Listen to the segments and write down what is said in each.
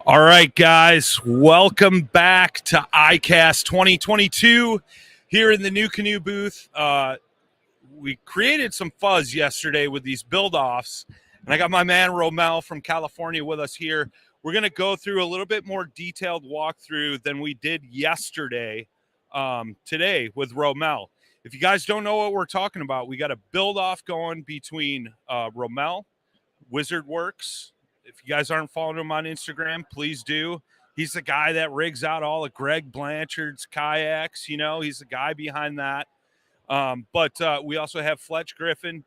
All right, guys, welcome back to ICast 2022 here in the New Canoe booth. We created some fuzz yesterday with these build-offs, and I got my man Romel from California with us here. We're going to go through a little bit more detailed walkthrough than we did yesterday, today with Romel. If you guys don't know what we're talking about, we got a build-off going between Romel, Wizard Works. If you guys aren't following him on Instagram, please do. He's the guy that rigs out all of Greg Blanchard's kayaks. You know, he's the guy behind that. But we also have Fletch Griffin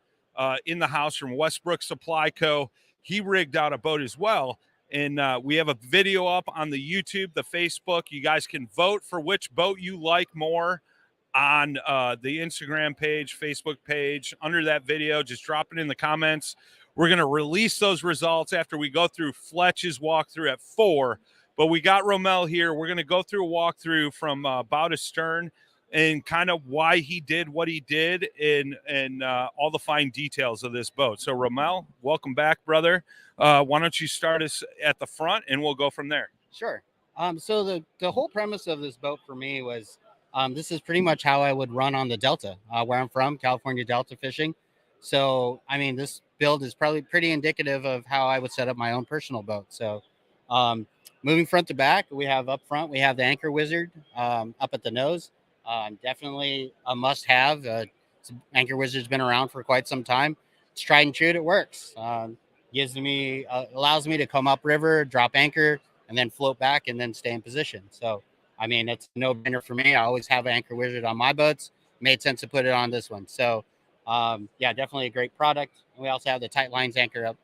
in the house from Westbrook Supply Co. He rigged out a boat as well. And we have a video up on the YouTube, the Facebook. You guys can vote for which boat you like more on the Instagram page, Facebook page. Under that video, just drop it in the comments. We're going to release those results after we go through Fletch's walkthrough at 4. But we got Romel here. We're going to go through a walkthrough from bow to stern and kind of why he did what he did and all the fine details of this boat. So, Romel, welcome back, brother. Why don't you start us at the front, and we'll go from there. Sure. So the whole premise of this boat for me was this is pretty much how I would run on the Delta, where I'm from, California Delta fishing. So, I mean, this build is probably pretty indicative of how I would set up my own personal boat. So, moving front to back, we have up front, we have the Anchor Wizard up at the nose. Definitely a must-have. Anchor Wizard's been around for quite some time. It's tried and true. It works. Allows me to come upriver, drop anchor, and then float back and then stay in position. So, I mean, it's a no-brainer for me. I always have an Anchor Wizard on my boats. Made sense to put it on this one. So, yeah, definitely a great product. And we also have the Tight Lines anchor up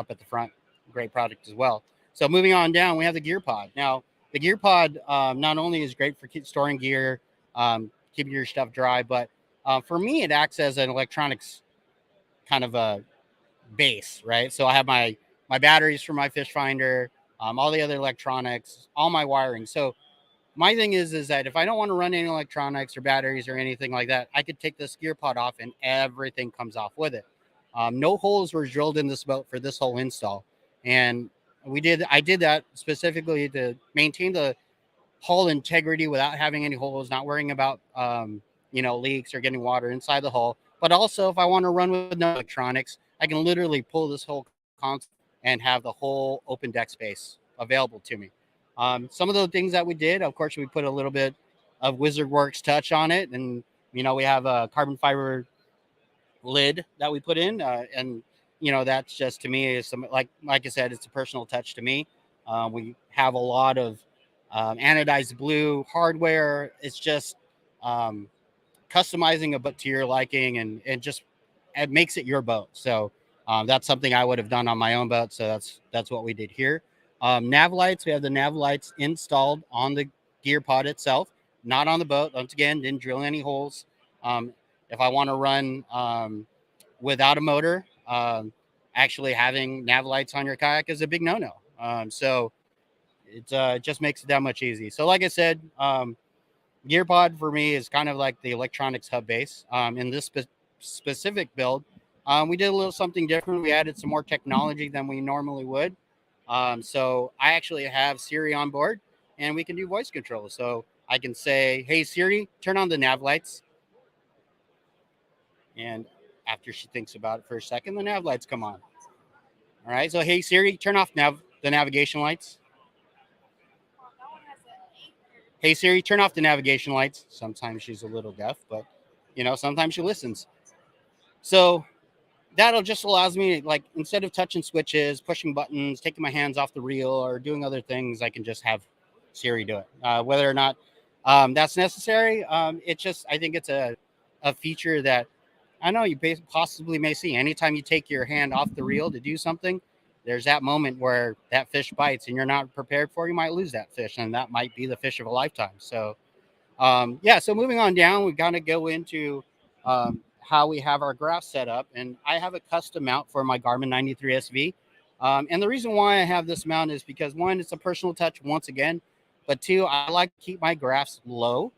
at the front. Great product as well. So moving on down, we have the gear pod. Now, the gear pod not only is great for storing gear, keeping your stuff dry, but for me, it acts as an electronics kind of a base, right? So I have my batteries for my fish finder, all the other electronics, all my wiring. So my thing is that if I don't want to run any electronics or batteries or anything like that, I could take this gear pod off and everything comes off with it. No holes were drilled in this boat for this whole install. And I did that specifically to maintain the hull integrity without having any holes, not worrying about, leaks or getting water inside the hull. But also, if I want to run with no electronics, I can literally pull this whole console and have the whole open deck space available to me. Some of the things that we did, of course, we put a little bit of Wizard Works touch on it. And, we have a carbon fiber lid that we put in. And, that's just, to me, is some, like I said, it's a personal touch to me. We have a lot of anodized blue hardware. It's just customizing a boat to your liking and just it makes it your boat. So that's something I would have done on my own boat. So that's what we did here. Nav lights, we have the nav lights installed on the gear pod itself, not on the boat. Once again, didn't drill any holes. If I want to run without a motor, actually having nav lights on your kayak is a big no-no. So it just makes it that much easy. So like I said, gear pod for me is kind of like the electronics hub base. In this specific build, we did a little something different. We added some more technology than we normally would. So I actually have Siri on board and we can do voice control. So I can say, hey, Siri, turn on the nav lights. And after she thinks about it for a second, the nav lights come on. All right. So, hey, Siri, turn off the navigation lights. Hey, Siri, turn off the navigation lights. Sometimes she's a little deaf, but, sometimes she listens. So that'll just allows me, like, instead of touching switches, pushing buttons, taking my hands off the reel or doing other things, I can just have Siri do it. Whether or not that's necessary, I think it's a feature that I know you possibly may see. Anytime you take your hand off the reel to do something, there's that moment where that fish bites and you're not prepared for, you might lose that fish. And that might be the fish of a lifetime. So, so moving on down, we got to go into how we have our graph set up. And I have a custom mount for my Garmin 93 SV. And the reason why I have this mount is because, one, it's a personal touch once again. But two, I like to keep my graphs low.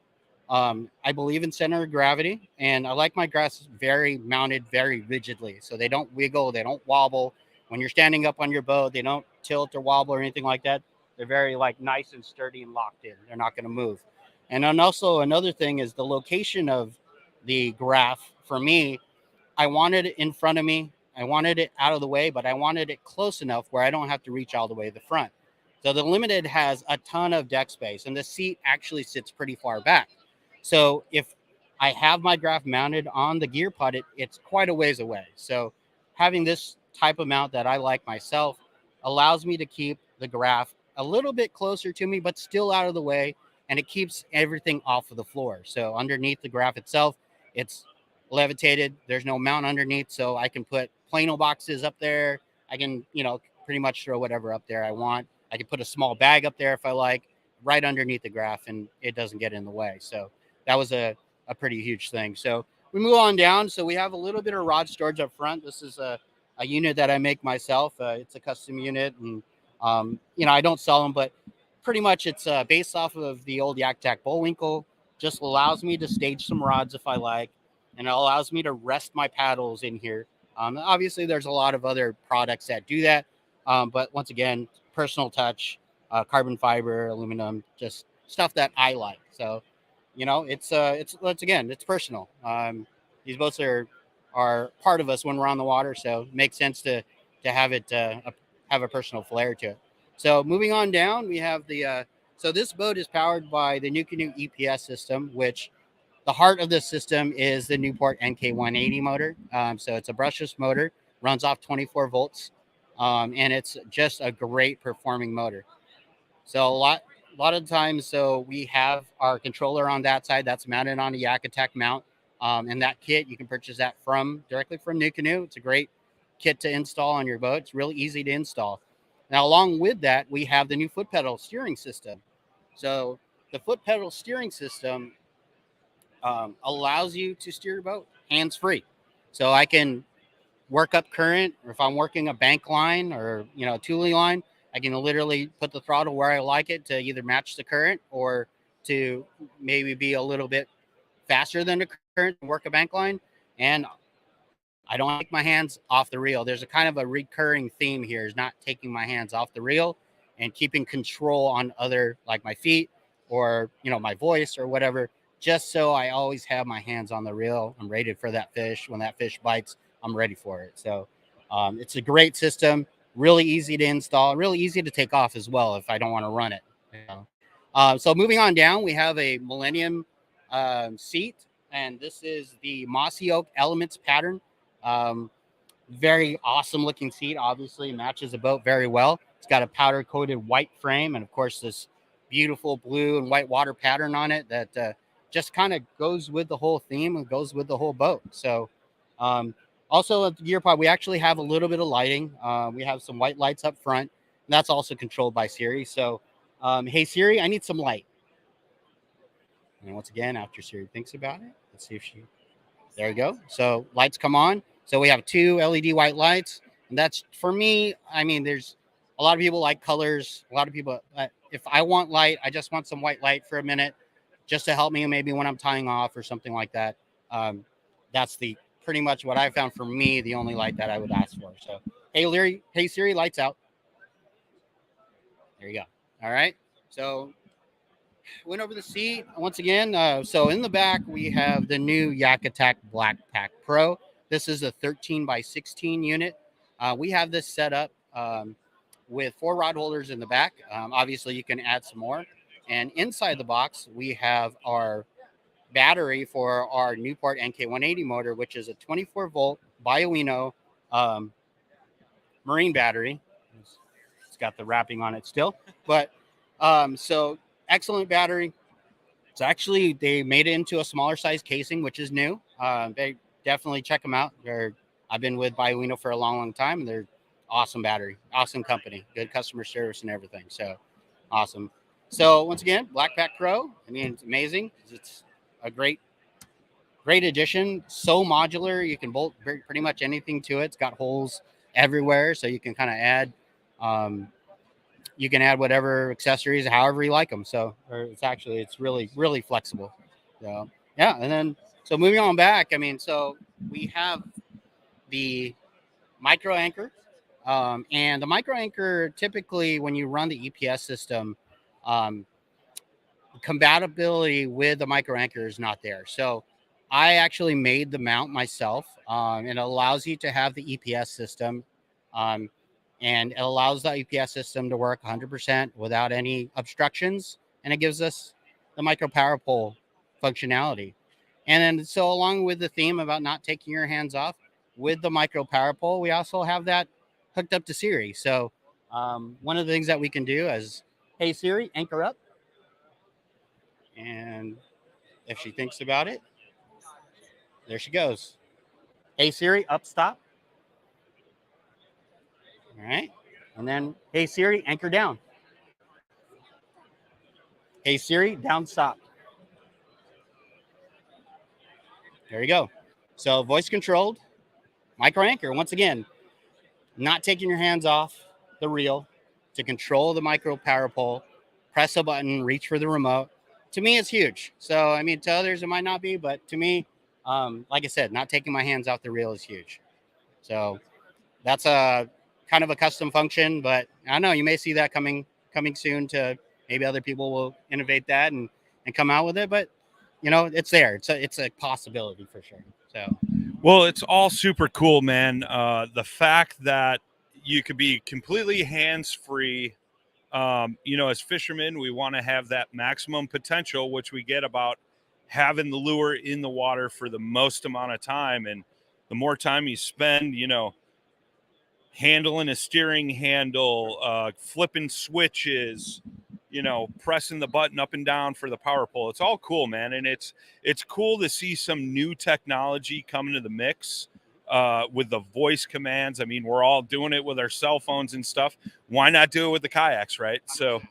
I believe in center of gravity, and I like my graphs mounted very rigidly. So they don't wiggle, they don't wobble. When you're standing up on your boat, they don't tilt or wobble or anything like that. They're very like nice and sturdy and locked in. They're not going to move. And then also another thing is the location of the graph. For me, I wanted it in front of me. I wanted it out of the way, but I wanted it close enough where I don't have to reach all the way to the front. So the Limited has a ton of deck space, and the seat actually sits pretty far back. So if I have my graph mounted on the gear pod, it's quite a ways away. So having this type of mount that I like myself allows me to keep the graph a little bit closer to me, but still out of the way, and it keeps everything off of the floor. So underneath the graph itself, it's levitated. There's no mount underneath, so I can put plano boxes up there. I can, pretty much throw whatever up there I want. I can put a small bag up there if I like, right underneath the graph, and it doesn't get in the way. So that was a pretty huge thing. So we move on down. So we have a little bit of rod storage up front. This is a unit that I make myself. It's a custom unit, and I don't sell them, but pretty much it's based off of the old Yak Tack Bullwinkle. Just allows me to stage some rods if I like, and it allows me to rest my paddles in here. Obviously, there's a lot of other products that do that, but once again, personal touch, carbon fiber, aluminum, just stuff that I like. So, it's once again, it's personal. These boats are part of us when we're on the water, so it makes sense to have it have a personal flair to it. So moving on down, we have so this boat is powered by the NuCanoe EPS system, which the heart of this system is the Newport NK180 motor. So it's a brushless motor, runs off 24 volts, and it's just a great performing motor. So a lot of times, so we have our controller on that side that's mounted on a Yak Attack mount, and that kit you can purchase that directly from NuCanoe. It's a great kit to install on your boat. It's really easy to install. Now, along with that, we have the new foot pedal steering system. So the foot pedal steering system allows you to steer your boat hands-free. So I can work up current, or if I'm working a bank line or, a Thule line, I can literally put the throttle where I like it to either match the current or to maybe be a little bit faster than the current and work a bank line. And I don't take my hands off the reel. There's a kind of a recurring theme here, is not taking my hands off the reel and keeping control on other, like my feet or, my voice or whatever, just so I always have my hands on the reel. I'm ready for that fish. When that fish bites, I'm ready for it. So it's a great system, really easy to install, really easy to take off as well if I don't want to run it. So moving on down, we have a Millennium seat, and this is the Mossy Oak Elements pattern. Very awesome looking seat. Obviously matches the boat very well. It's got a powder coated white frame, and of course this beautiful blue and white water pattern on it that just kind of goes with the whole theme and goes with the whole boat. So also at the gear pod, we actually have a little bit of lighting. We have some white lights up front, and that's also controlled by Siri. So hey Siri, I need some light. And once again, after Siri thinks about it, let's see if there we go. So lights come on. So we have 2 LED white lights, and that's, for me, I mean, there's a lot of people like colors. A lot of people, if I want light, I just want some white light for a minute just to help me maybe when I'm tying off or something like that. That's pretty much what I found for me, the only light that I would ask for. So, hey Siri, lights out. There you go. All right. So went over the seat once again. So in the back, we have the new Yak Attack Black Pack Pro. This is a 13x16 unit. We have this set up with 4 rod holders in the back. Obviously, you can add some more. And inside the box, we have our battery for our Newport NK180 motor, which is a 24-volt Bioino marine battery. It's got the wrapping on it still. But so excellent battery. It's actually, they made it into a smaller size casing, which is new. They definitely check them out. I've been with Bioino for a long time. They're awesome battery, awesome company, good customer service and everything. So awesome. So once again, Black Pack Pro. I mean, it's amazing. It's a great addition. So modular. You can bolt pretty much anything to it. It's got holes everywhere, so you can kind of add. You can add whatever accessories, however you like them. So it's really flexible. So yeah, and then so moving on back. I mean, so we have the micro anchor. And the micro anchor, typically when you run the EPS system, compatibility with the micro anchor is not there. So I actually made the mount myself. It allows you to have the EPS system, and it allows the EPS system to work 100% without any obstructions. And it gives us the micro power pole functionality. And then, so along with the theme about not taking your hands off with the micro power pole, we also have that hooked up to Siri. So one of the things that we can do is, hey Siri, anchor up. And if she thinks about it, there she goes. Hey Siri, up, stop. All right. And then, hey Siri, anchor down. Hey Siri, down, stop. There you go. So voice controlled, micro anchor. Once again, not taking your hands off the reel to control the micro power pole. Press a button, reach for the remote. To me, it's huge. So, I mean, to others, it might not be, but to me, like I said, not taking my hands off the reel is huge. So that's a kind of a custom function, but I don't know, you may see that coming soon to maybe other people will innovate that and come out with it. But, you know, it's there. It's a possibility for sure. So, well, it's all super cool, man. The fact that you could be completely hands-free. You know, as fishermen, we want to have that maximum potential, which we get about having the lure in the water for the most amount of time. And the more time you spend, you know, handling a steering handle, flipping switches, you know, pressing the button up and down for the power pole. It's all cool, man. And it's cool to see some new technology coming to the mix. With the voice commands. I mean, we're all doing it with our cell phones and stuff. Why not do it with the kayaks, right? So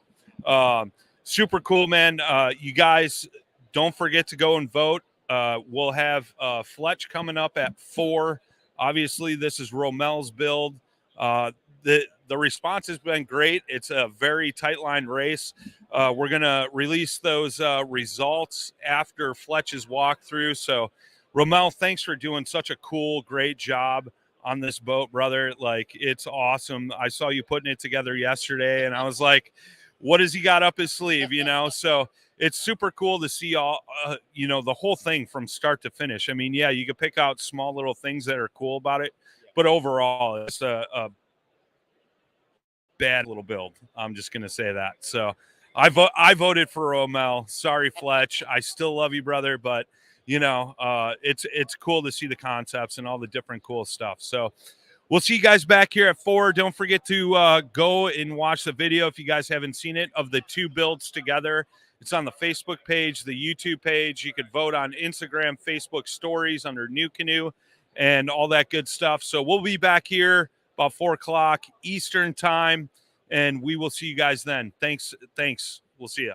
super cool, man. You guys don't forget to go and vote. We'll have Fletch coming up at 4. Obviously, this is Romel's build. The response has been great. It's a very tight line race. We're going to release those results after Fletch's walkthrough. So Romel, thanks for doing such a cool, great job on this boat, brother. Like, it's awesome. I saw you putting it together yesterday, and I was like, what has he got up his sleeve, you know? So it's super cool to see all, you know, the whole thing from start to finish. I mean, yeah, you could pick out small little things that are cool about it, but overall, it's a bad little build. I'm just going to say that. So I voted for Romel. Sorry, Fletch. I still love you, brother, but you know, it's cool to see the concepts and all the different cool stuff. So we'll see you guys back here at 4. Don't forget to go and watch the video if you guys haven't seen it of the 2 builds together. It's on the Facebook page, the YouTube page. You could vote on Instagram, Facebook stories under New Canoe and all that good stuff. So we'll be back here about 4 o'clock Eastern time, and we will see you guys then. Thanks. We'll see you.